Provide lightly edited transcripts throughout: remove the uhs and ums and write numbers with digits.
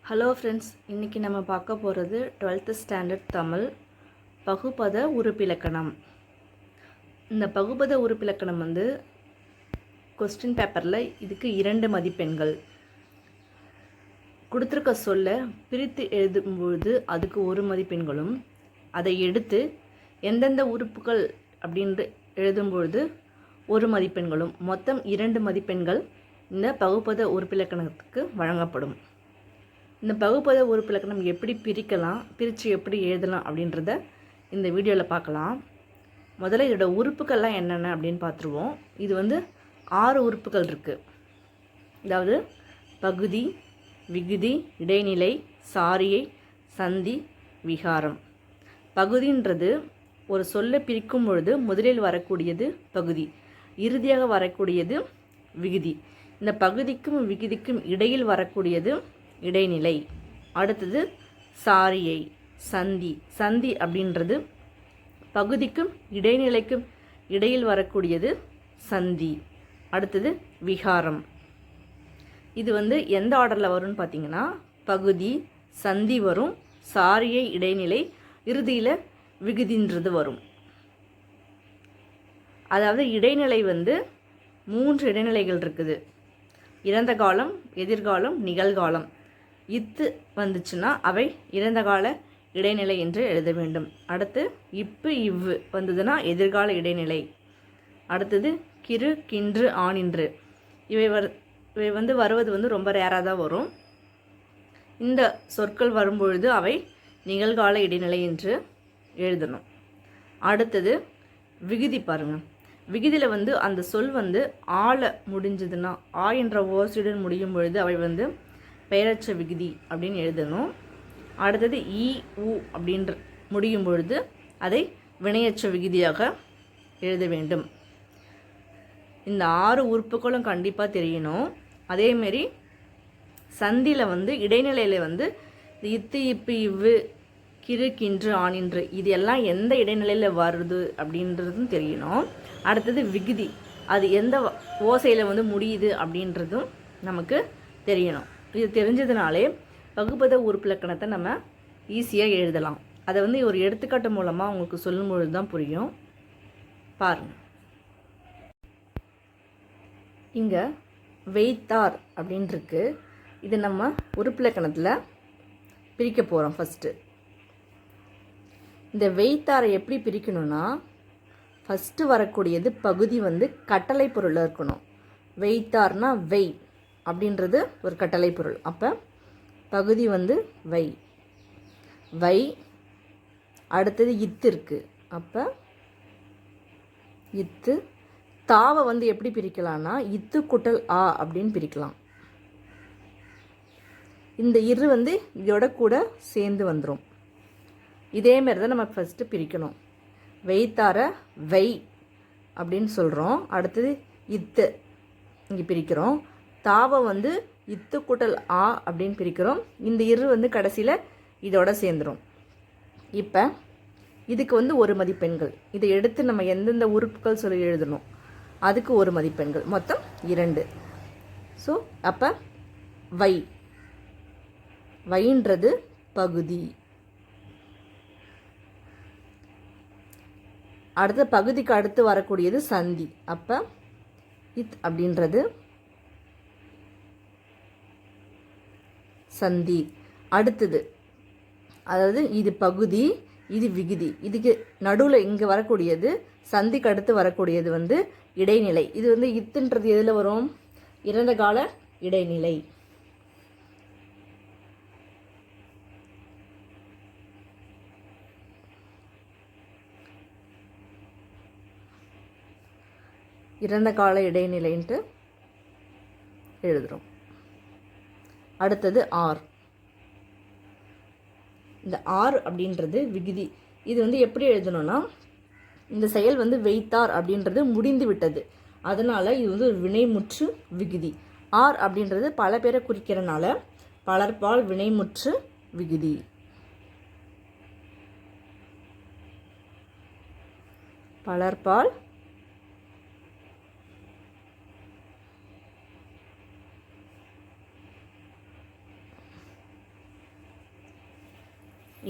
Hello friends, இன்றைக்கி நம்ம பார்க்க போகிறது 12th ஸ்டாண்டர்ட் தமிழ் பகுபத உறுப்பிலக்கணம். இந்த பகுபத உறுப்பிலக்கணம் கொஸ்டின் பேப்பரில் இதுக்கு 2 மதிப்பெண்கள் கொடுத்துருக்க. சொல்ல பிரித்து எழுதும்பொழுது அதுக்கு 1 மதிப்பெண்களும், அதை எடுத்து எந்தெந்த உறுப்புகள் அப்படின்ட்டு எழுதும்பொழுது 1 மதிப்பெண்களும், மொத்தம் 2 மதிப்பெண்கள் இந்த பகுபத உறுப்பிலக்கணத்துக்கு வழங்கப்படும். இந்த பகுபத உறுப்பிலக்கணம் எப்படி பிரிக்கலாம், பிரித்து எப்படி எழுதலாம் அப்படின்றத இந்த வீடியோவில் பார்க்கலாம். முதல்ல இதோட உறுப்புகள்லாம் என்னென்ன அப்படின்னு பார்த்துருவோம். இது 6 உறுப்புகள் இருக்குது. அதாவது பகுதி, விகுதி, இடைநிலை, சாரியை, சந்தி, விகாரம். பகுதின்றது ஒரு சொல்லை பிரிக்கும் பொழுது முதலில் வரக்கூடியது பகுதி, இறுதியாக வரக்கூடியது விகுதி. இந்த பகுதிக்கும் விகுதிக்கும் இடையில் வரக்கூடியது இடைநிலை. அடுத்தது சாரியை, சந்தி. சந்தி அப்படின்றது பகுதிக்கும் இடைநிலைக்கும் இடையில் வரக்கூடியது சந்தி. அடுத்தது விகாரம். இது எந்த ஆர்டரில் வரும்னு பார்த்தீங்கன்னா, பகுதி, சந்தி வரும், சாரியை இடைநிலை, இறுதியில் விகுதின்றது வரும். அதாவது இடைநிலை 3 இடைநிலைகள் இருக்குது. இறந்த காலம், எதிர்காலம், நிகழ்காலம். இத்து வந்துச்சுன்னா அவை இறந்த கால இடைநிலை என்று எழுத வேண்டும். அடுத்து இப்பு, இவ்வு வந்ததுன்னா எதிர்கால இடைநிலை. அடுத்தது கிறு, கின்று, ஆனின்று. இவை வருவது ரொம்ப ரேராக தான் வரும். இந்த சொற்கள் வரும்பொழுது அவை நிகழ்கால இடைநிலை என்று எழுதணும். அடுத்தது விகுதி. பாருங்கள், விகுதியில் அந்த சொல் ஆல முடிஞ்சதுன்னா, ஆ என்ற ஓசையுடன் முடியும் பொழுது அவை பெயரச்ச விகுதி அப்படின்னு எழுதணும். அடுத்தது ஈ, உ அப்படின்ற முடியும் பொழுது அதை வினையச்ச விகுதியாக எழுத வேண்டும். இந்த 6 உறுப்புகளும் கண்டிப்பாக தெரியணும். அதேமாரி சந்தியில் இடைநிலையில் இத்து, இப்பு, இவ்வு, கிறு, கின்று, ஆனின்று இது எல்லாம் எந்த இடைநிலையில் வருது அப்படின்றதும் தெரியணும். அடுத்தது விகுதி, அது எந்த ஓசையில் முடியுது அப்படின்றதும் நமக்கு தெரியணும். இது தெரிஞ்சதுனாலே பகுபத உறுப்பிலக்கணத்தை நம்ம ஈஸியாக எழுதலாம். அதை ஒரு எடுத்துக்காட்டு மூலமாக உங்களுக்கு சொல்லும்பொழுது தான் புரியும். பாருங்கள், இங்கே வைத்தார் அப்படின்ட்டுருக்கு. இது நம்ம உறுப்பிலக்கணத்தில் பிரிக்க போகிறோம். ஃபஸ்ட்டு இந்த வைத்தாரை எப்படி பிரிக்கணும்னா, ஃபஸ்ட்டு வரக்கூடியது பகுதி கட்டளை பொருளில் இருக்கணும். வைத்தார்னா வை அப்படின்றது ஒரு கட்டளை பொருள். அப்போ பகுதி வை. வை. அடுத்தது இத்து இருக்குது. அப்போ இத்து. தாவை எப்படி பிரிக்கலாம்னா, இத்து கூட்டல் ஆ அப்படின்னு பிரிக்கலாம். இந்த இரு இதோட கூட சேர்ந்து வந்துடும். இதேமாரி தான் நம்ம ஃபஸ்ட்டு பிரிக்கணும். வைத்தார வை அப்படின்னு சொல்கிறோம். அடுத்தது இத்து இங்கே பிரிக்கிறோம். தாவை இத்து கூட்டல் ஆ அப்படின்னு பிரிக்கிறோம். இந்த இரு கடைசியில் இதோட சேர்ந்துடும். இப்போ இதுக்கு 1 மதிப்பெண்கள். இதை எடுத்து நம்ம எந்தெந்த உறுப்புகள் சொல்லி எழுதணும் அதுக்கு 1 மதிப்பெண்கள், மொத்தம் 2. ஸோ அப்போ வை. வைன்றது பகுதி. அடுத்த பகுதிக்கு அடுத்து வரக்கூடியது சந்தி. அப்போ இத் அப்படின்றது சந்தி. அடுத்தது, அதாவது இது பகுதி, இது விகுதி. இதுக்கு நடுவில் இங்கே வரக்கூடியது, சந்திக்கு அடுத்து வரக்கூடியது இடைநிலை. இது இத்துன்றது எதில் வரும்? இறந்த கால இடைநிலை. இறந்த கால இடைநிலைன்ட்டு எழுதுகிறோம். அடுத்தது ஆர். இந்த ஆர் அப்படின்றது விகுதி. இது எப்படி எழுதணும்னா, இந்த செயல் வைத்தார் அப்படின்றது முடிந்து விட்டது, அதனால் இது ஒரு வினைமுற்று விகுதி. ஆர் அப்படின்றது பல பேரை குறிக்கிறனால பலர்பால் வினைமுற்று விகுதி. பலர்பால்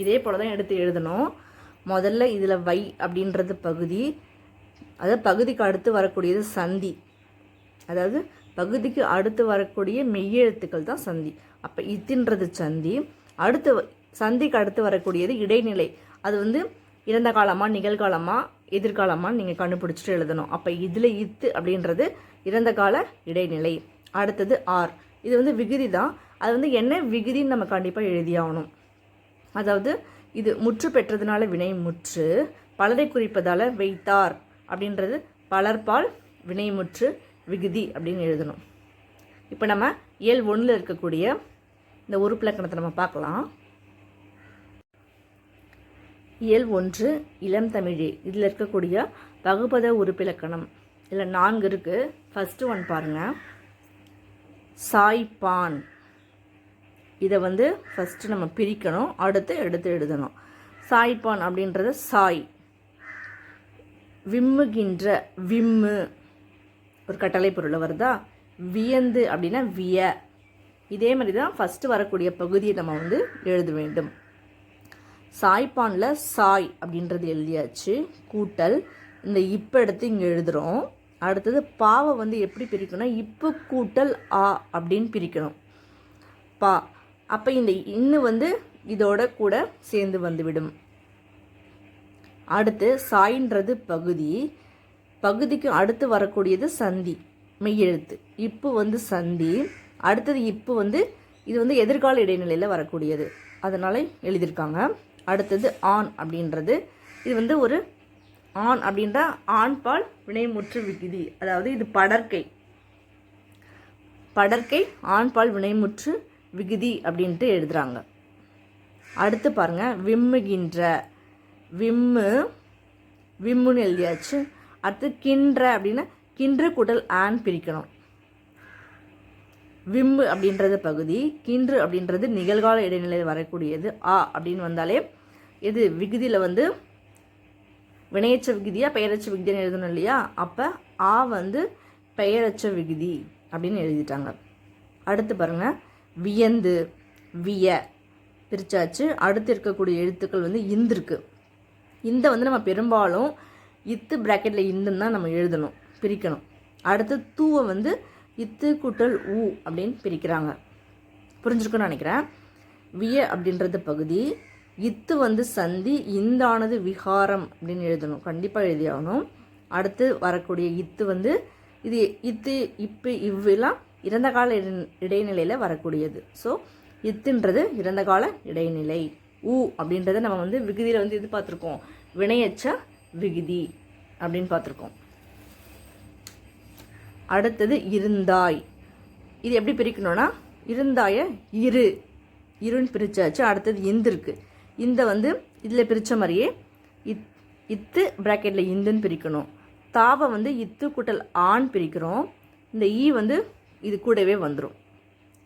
இதே போல் தான் எடுத்து எழுதணும். முதல்ல இதில் வை அப்படின்றது பகுதி, அதாவது பகுதிக்கு அடுத்து வரக்கூடியது சந்தி, அதாவது பகுதிக்கு அடுத்து வரக்கூடிய மெய்யெழுத்துக்கள் தான் சந்தி. அப்போ இத்துன்றது சந்தி, அடுத்து சந்திக்கு அடுத்து வரக்கூடியது இடைநிலை. அது வந்து இறந்த காலமா நிகழ்காலமா எதிர்காலமான்னு நீங்கள் கண்டுபிடிச்சிட்டு எழுதணும். அப்போ இதில் இத்து அப்படின்றது இறந்த கால இடைநிலை. அடுத்தது ஆர், இது வந்து விகுதி தான். அது வந்து என்ன விகுதின்னு நம்ம கண்டிப்பாக எழுதியாகணும். அதாவது இது முற்று பெற்றதுனால வினை முற்று, பலரை குறிப்பதால் வைத்தார் அப்படின்றது பலர்பால் வினைமுற்று விகுதி அப்படின்னு எழுதணும். இப்போ நம்ம இயல் 1 இருக்கக்கூடிய இந்த உறுப்பிலக்கணத்தை நம்ம பார்க்கலாம். இயல் 1 இளம் தமிழே, இதில் இருக்கக்கூடிய பகுபத உறுப்பிலக்கணம் இதில் 4 இருக்குது. ஃபஸ்ட்டு ஒன் பாருங்கள், சாய்ப்பான். இதை வந்து ஃபஸ்ட்டு நம்ம பிரிக்கணும், அடுத்து எடுத்து எழுதணும். சாய்ப்பான் அப்படின்றது சாய். விம்முகின்ற, விம்மு ஒரு கட்டளை பொருள் வருதா. வியந்து அப்படின்னா விய. இதே மாதிரி தான் ஃபஸ்ட்டு வரக்கூடிய பகுதியை நம்ம வந்து எழுத வேண்டும். சாய்ப்பானில் சாய் அப்படின்றது எழுதியாச்சு, கூட்டல் இந்த இப்போ எடுத்து இங்கே எழுதுகிறோம். அடுத்தது பாவை வந்து எப்படி பிரிக்கணும், இப்போ கூட்டல் ஆ அப்படின்னு பிரிக்கணும் பா. அப்போ இந்த இன்னு வந்து இதோட கூட சேர்ந்து வந்துவிடும். அடுத்து சாயின்றது பகுதி, பகுதிக்கு அடுத்து வரக்கூடியது சந்தி மெய்யெழுத்து. இப்போ வந்து சந்தி, அடுத்தது இப்போ வந்து இது வந்து எதிர்கால இடைநிலையில் வரக்கூடியது, அதனால் எழுதியிருக்காங்க. அடுத்தது ஆண் அப்படின்றது, இது வந்து ஒரு ஆண் அப்படின்ற ஆண்பால் வினைமுற்று விகுதி, அதாவது இது படற்கை, படற்கை ஆண்பால் வினைமுற்று விகுதி அப்படின்ட்டு எழுதுகிறாங்க. அடுத்து பாருங்கள், விம்முகின்ற, விம்மு விம்முன்னு எழுதியாச்சு. அடுத்து கின்ற அப்படின்னா கின்று கூட்டல் ஆன் பிரிக்கணும். விம்மு அப்படின்றது பகுதி, கின்று அப்படின்றது நிகழ்கால இடைநிலையில் வரக்கூடியது. ஆ அப்படின்னு வந்தாலே இது விகுதியில் வந்து வினையச்ச விகுதியா பெயரச்ச விகுதின்னு எழுதணும் இல்லையா. அப்போ ஆ வந்து பெயரச்ச விகுதி அப்படின்னு எழுதிட்டாங்க. அடுத்து பாருங்கள், வியந்து, விய பிரிச்சாச்சு. அடுத்து இருக்கக்கூடிய எழுத்துக்கள் வந்து இந்திருக்கு. இந்த வந்து நம்ம பெரும்பாலும் இத்து பிராக்கெட்டில் இந்துன்னு தான் நம்ம எழுதணும், பிரிக்கணும். அடுத்து தூவை வந்து இத்து கூட்டல் ஊ அப்படின்னு பிரிக்கிறாங்க. புரிஞ்சிருக்குன்னு நினைக்கிறேன். விய அப்படின்றது பகுதி, இத்து வந்து சந்தி, இந்தானது விகாரம் அப்படின்னு எழுதணும், கண்டிப்பாக எழுதியாகணும். அடுத்து வரக்கூடிய இத்து வந்து இது இத்து இப்போ இவ்வெல்லாம் இறந்த கால இடைநிலையில் வரக்கூடியது. ஸோ இத்துன்றது இறந்த கால இடைநிலை. ஊ அப்படின்றத நம்ம வந்து விகுதியில் வந்து இது பார்த்துருக்கோம், வினையச்ச விகுதி அப்படின்னு பார்த்துருக்கோம். அடுத்தது இருந்தாய், இது எப்படி பிரிக்கணும்னா இருந்தாய இரு, இருன்னு பிரிச்சாச்சு. அடுத்தது இந்திருக்கு, இந்த வந்து இதில் பிரித்த மாதிரியே இத்து பிராக்கெட்டில் இந்துன்னு பிரிக்கணும். தாவை வந்து இத்து கூட்டல் ஆண் பிரிக்கிறோம், இந்த ஈ வந்து இது கூடவே வந்துடும்.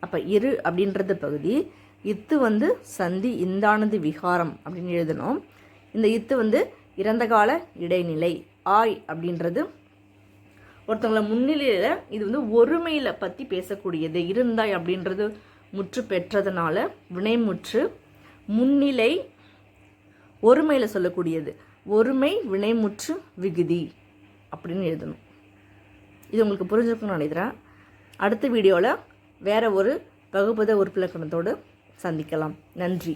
அப்போ இரு அப்படின்றது பகுதி, இத்து வந்து சந்தி, இந்தானது விகாரம் அப்படின்னு எழுதணும். இந்த இத்து வந்து இறந்த கால இடைநிலை. ஆய் அப்படின்றது ஒருத்தவங்களை முன்னிலையில் இது வந்து ஒருமையில் பற்றி பேசக்கூடியது. இருந்தாய் அப்படின்றது முற்று பெற்றதுனால வினைமுற்று, முன்னிலை ஒருமையில் சொல்லக்கூடியது, ஒருமை வினைமுற்று விகுதி அப்படின்னு எழுதணும். இது உங்களுக்கு புரிஞ்சிருக்குன்னு நினைக்கிறேன். அடுத்த வீடியோவில் வேறு ஒரு பகுபத உறுப்பிலக்கணத்தோடு சந்திக்கலாம். நன்றி.